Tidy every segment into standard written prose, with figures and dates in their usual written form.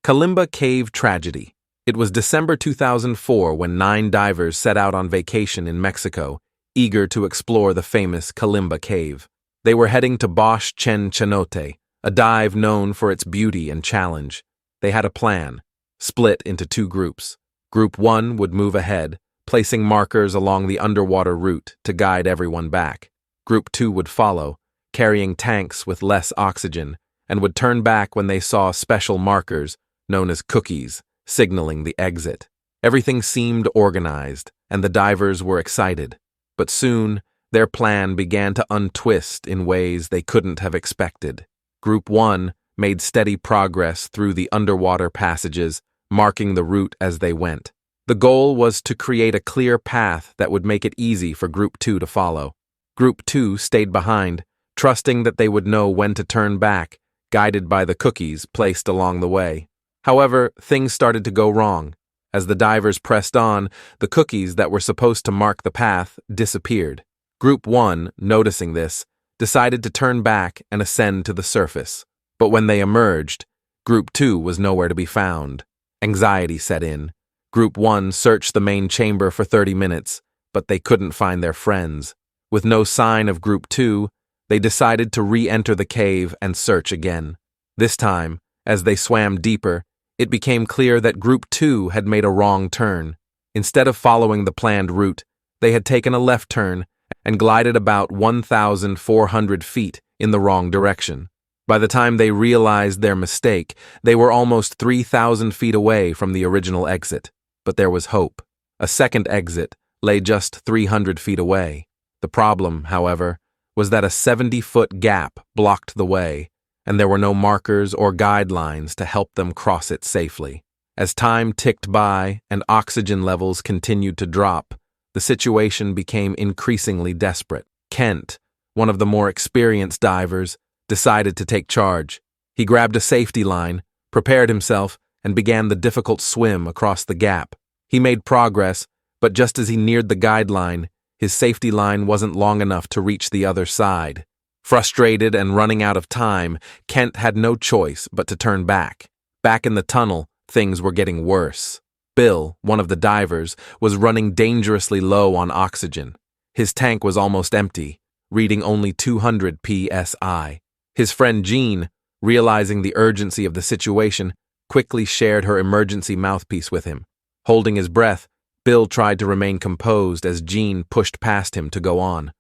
Kalimba Cave Tragedy. It was December 2004 when 9 divers set out on vacation in Mexico, eager to explore the famous Kalimba Cave. They were heading to Bosch Chen Chenote, a dive known for its beauty and challenge. They had a plan, split into 2 groups. Group 1 would move ahead, placing markers along the underwater route to guide everyone back. Group 2 would follow, carrying tanks with less oxygen, and would turn back when they saw special markers, known as cookies, signaling the exit. Everything seemed organized, and the divers were excited. But soon, their plan began to untwist in ways they couldn't have expected. Group 1 made steady progress through the underwater passages, marking the route as they went. The goal was to create a clear path that would make it easy for Group 2 to follow. Group 2 stayed behind, trusting that they would know when to turn back, guided by the cookies placed along the way. However, things started to go wrong. As the divers pressed on, the cookies that were supposed to mark the path disappeared. Group 1, noticing this, decided to turn back and ascend to the surface. But when they emerged, Group 2 was nowhere to be found. Anxiety set in. Group 1 searched the main chamber for 30 minutes, but they couldn't find their friends. With no sign of Group 2, they decided to re-enter the cave and search again. This time, as they swam deeper, it became clear that Group 2 had made a wrong turn. Instead of following the planned route, they had taken a left turn and glided about 1,400 feet in the wrong direction. By the time they realized their mistake, they were almost 3,000 feet away from the original exit. But there was hope. A second exit lay just 300 feet away. The problem, however, was that a 70-foot gap blocked the way, and there were no markers or guidelines to help them cross it safely. As time ticked by and oxygen levels continued to drop, the situation became increasingly desperate. Kent, one of the more experienced divers, decided to take charge. He grabbed a safety line, prepared himself, and began the difficult swim across the gap. He made progress, but just as he neared the guideline, his safety line wasn't long enough to reach the other side. Frustrated and running out of time, Kent had no choice but to turn back. Back in the tunnel, things were getting worse. Bill, one of the divers, was running dangerously low on oxygen. His tank was almost empty, reading only 200 psi. His friend Jean, realizing the urgency of the situation, quickly shared her emergency mouthpiece with him. Holding his breath, Bill tried to remain composed as Jean pushed past him to go on.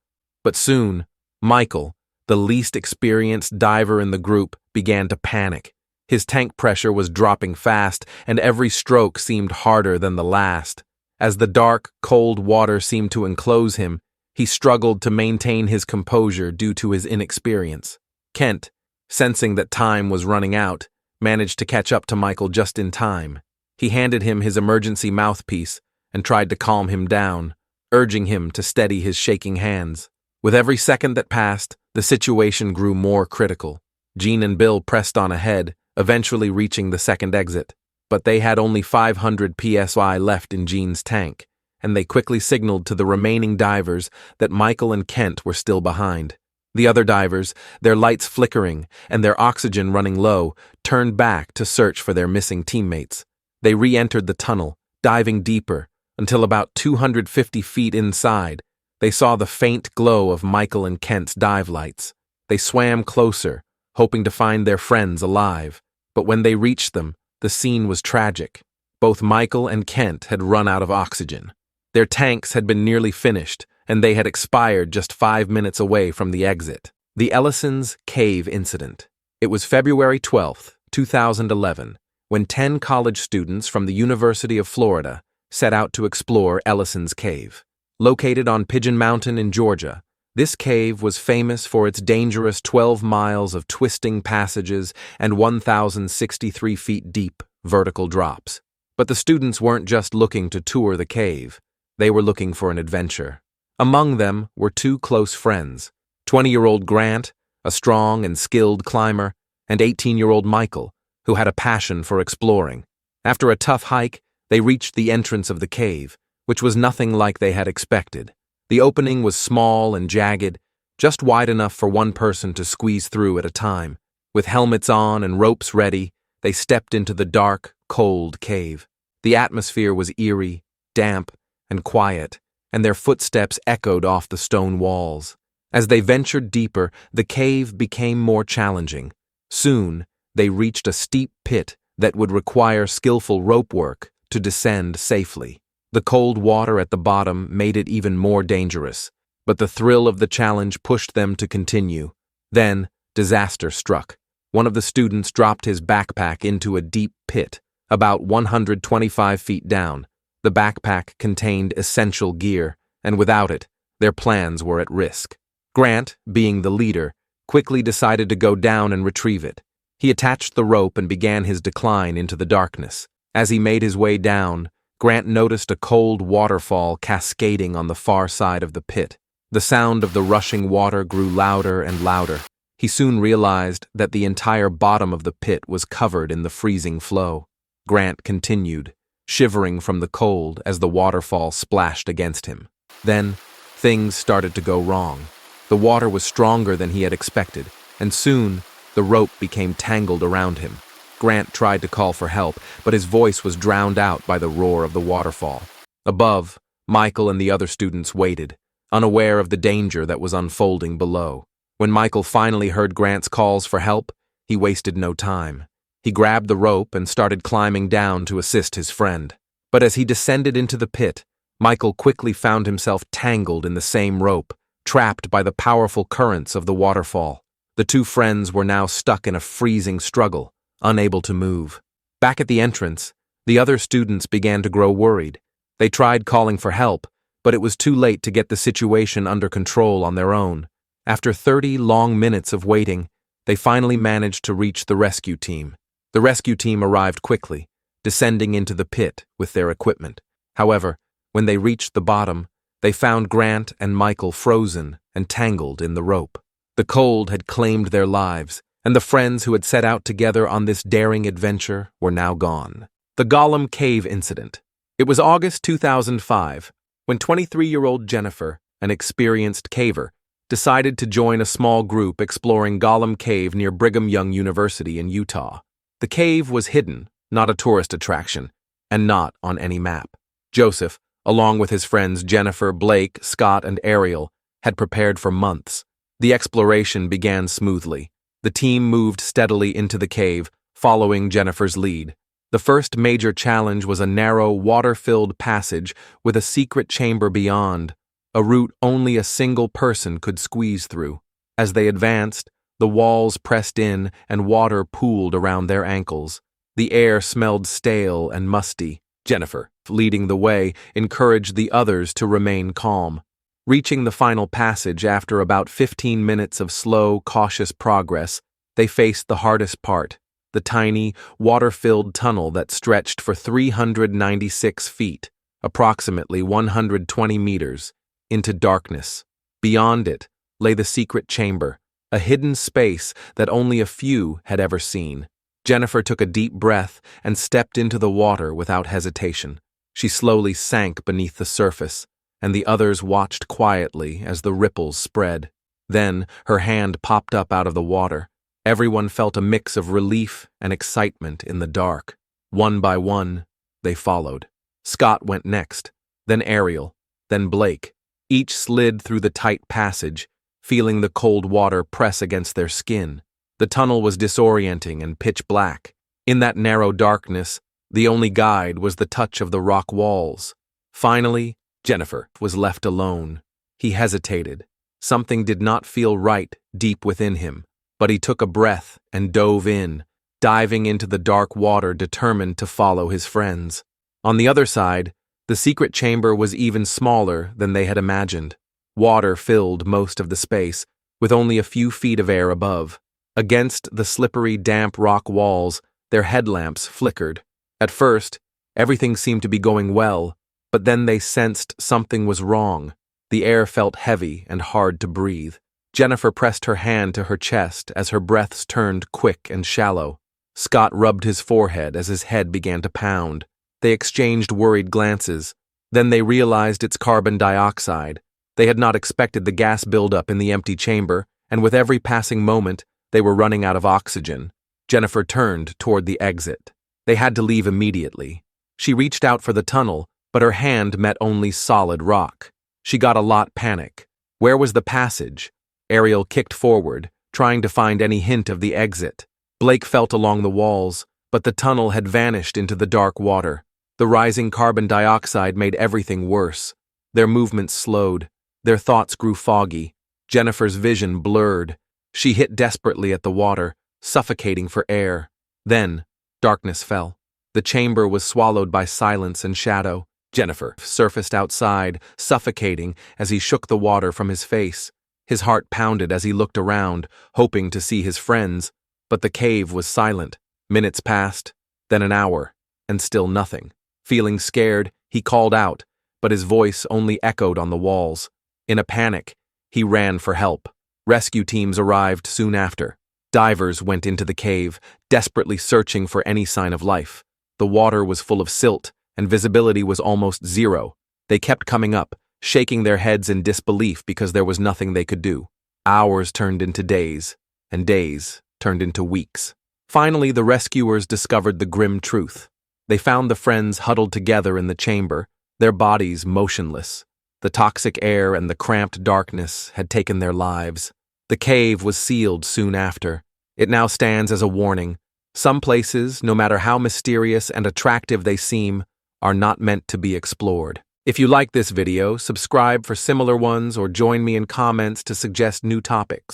But soon, Michael, the least experienced diver in the group, began to panic. His tank pressure was dropping fast, and every stroke seemed harder than the last. As the dark, cold water seemed to enclose him, he struggled to maintain his composure due to his inexperience. Kent, sensing that time was running out, managed to catch up to Michael just in time. He handed him his emergency mouthpiece and tried to calm him down, urging him to steady his shaking hands. With every second that passed, the situation grew more critical. Jean and Bill pressed on ahead, eventually reaching the second exit. But they had only 500 psi left in Jean's tank, and they quickly signaled to the remaining divers that Michael and Kent were still behind. The other divers, their lights flickering and their oxygen running low, turned back to search for their missing teammates. They re-entered the tunnel, diving deeper, until about 250 feet inside, they saw the faint glow of Michael and Kent's dive lights. They swam closer, hoping to find their friends alive. But when they reached them, the scene was tragic. Both Michael and Kent had run out of oxygen. Their tanks had been nearly finished, and they had expired just 5 minutes away from the exit. The Ellison's Cave Incident. It was February 12, 2011, when 10 college students from the University of Florida set out to explore Ellison's Cave. Located on Pigeon Mountain in Georgia, this cave was famous for its dangerous 12 miles of twisting passages and 1,063 feet deep vertical drops. But the students weren't just looking to tour the cave. They were looking for an adventure. Among them were 2 close friends, 20-year-old Grant, a strong and skilled climber, and 18-year-old Michael, who had a passion for exploring. After a tough hike, they reached the entrance of the cave, which was nothing like they had expected. The opening was small and jagged, just wide enough for one person to squeeze through at a time. With helmets on and ropes ready, they stepped into the dark, cold cave. The atmosphere was eerie, damp, and quiet, and their footsteps echoed off the stone walls. As they ventured deeper, the cave became more challenging. Soon, they reached a steep pit that would require skillful rope work to descend safely. The cold water at the bottom made it even more dangerous, but the thrill of the challenge pushed them to continue. Then, disaster struck. One of the students dropped his backpack into a deep pit, about 125 feet down. The backpack contained essential gear, and without it, their plans were at risk. Grant, being the leader, quickly decided to go down and retrieve it. He attached the rope and began his decline into the darkness. As he made his way down, Grant noticed a cold waterfall cascading on the far side of the pit. The sound of the rushing water grew louder and louder. He soon realized that the entire bottom of the pit was covered in the freezing flow. Grant continued, shivering from the cold as the waterfall splashed against him. Then, things started to go wrong. The water was stronger than he had expected, and soon, the rope became tangled around him. Grant tried to call for help, but his voice was drowned out by the roar of the waterfall. Above, Michael and the other students waited, unaware of the danger that was unfolding below. When Michael finally heard Grant's calls for help, he wasted no time. He grabbed the rope and started climbing down to assist his friend. But as he descended into the pit, Michael quickly found himself tangled in the same rope, trapped by the powerful currents of the waterfall. The two friends were now stuck in a freezing struggle, unable to move. Back at the entrance, the other students began to grow worried. They tried calling for help, but it was too late to get the situation under control on their own. After 30 long minutes of waiting, they finally managed to reach the rescue team. The rescue team arrived quickly, descending into the pit with their equipment. However, when they reached the bottom, they found Grant and Michael frozen and tangled in the rope. The cold had claimed their lives, and the friends who had set out together on this daring adventure were now gone. The Gollum Cave Incident. It was August 2005, when 23-year-old Jennifer, an experienced caver, decided to join a small group exploring Gollum Cave near Brigham Young University in Utah. The cave was hidden, not a tourist attraction, and not on any map. Joseph, along with his friends Jennifer, Blake, Scott, and Ariel, had prepared for months. The exploration began smoothly. The team moved steadily into the cave, following Jennifer's lead. The first major challenge was a narrow, water-filled passage with a secret chamber beyond, a route only a single person could squeeze through. As they advanced, the walls pressed in and water pooled around their ankles. The air smelled stale and musty. Jennifer, leading the way, encouraged the others to remain calm. Reaching the final passage after about 15 minutes of slow, cautious progress, they faced the hardest part, the tiny, water-filled tunnel that stretched for 396 feet, approximately 120 meters, into darkness. Beyond it lay the secret chamber, a hidden space that only a few had ever seen. Jennifer took a deep breath and stepped into the water without hesitation. She slowly sank beneath the surface, and the others watched quietly as the ripples spread. Then her hand popped up out of the water. Everyone felt a mix of relief and excitement in the dark. One by one, they followed. Scott went next, then Ariel, then Blake. Each slid through the tight passage, feeling the cold water press against their skin. The tunnel was disorienting and pitch black. In that narrow darkness, the only guide was the touch of the rock walls. Finally, Jennifer was left alone. He hesitated. Something did not feel right deep within him, but he took a breath and dove in, diving into the dark water determined to follow his friends. On the other side, the secret chamber was even smaller than they had imagined. Water filled most of the space, with only a few feet of air above. Against the slippery, damp rock walls, their headlamps flickered. At first, everything seemed to be going well, but then they sensed something was wrong. The air felt heavy and hard to breathe. Jennifer pressed her hand to her chest as her breaths turned quick and shallow. Scott rubbed his forehead as his head began to pound. They exchanged worried glances. Then they realized it's carbon dioxide. They had not expected the gas buildup in the empty chamber, and with every passing moment, they were running out of oxygen. Jennifer turned toward the exit. They had to leave immediately. She reached out for the tunnel, but her hand met only solid rock. She got a lot panic. Where was the passage? Ariel kicked forward, trying to find any hint of the exit. Blake felt along the walls, but the tunnel had vanished into the dark water. The rising carbon dioxide made everything worse. Their movements slowed. Their thoughts grew foggy. Jennifer's vision blurred. She hit desperately at the water, suffocating for air. Then, darkness fell. The chamber was swallowed by silence and shadow. Jennifer surfaced outside, suffocating as he shook the water from his face. His heart pounded as he looked around, hoping to see his friends, but the cave was silent. Minutes passed, then an hour, and still nothing. Feeling scared, he called out, but his voice only echoed on the walls. In a panic, he ran for help. Rescue teams arrived soon after. Divers went into the cave, desperately searching for any sign of life. The water was full of silt, and visibility was almost zero. They kept coming up, shaking their heads in disbelief because there was nothing they could do. Hours turned into days, and days turned into weeks. Finally, the rescuers discovered the grim truth. They found the friends huddled together in the chamber, their bodies motionless. The toxic air and the cramped darkness had taken their lives. The cave was sealed soon after. It now stands as a warning. Some places, no matter how mysterious and attractive they seem, are not meant to be explored. If you like this video, subscribe for similar ones or join me in comments to suggest new topics.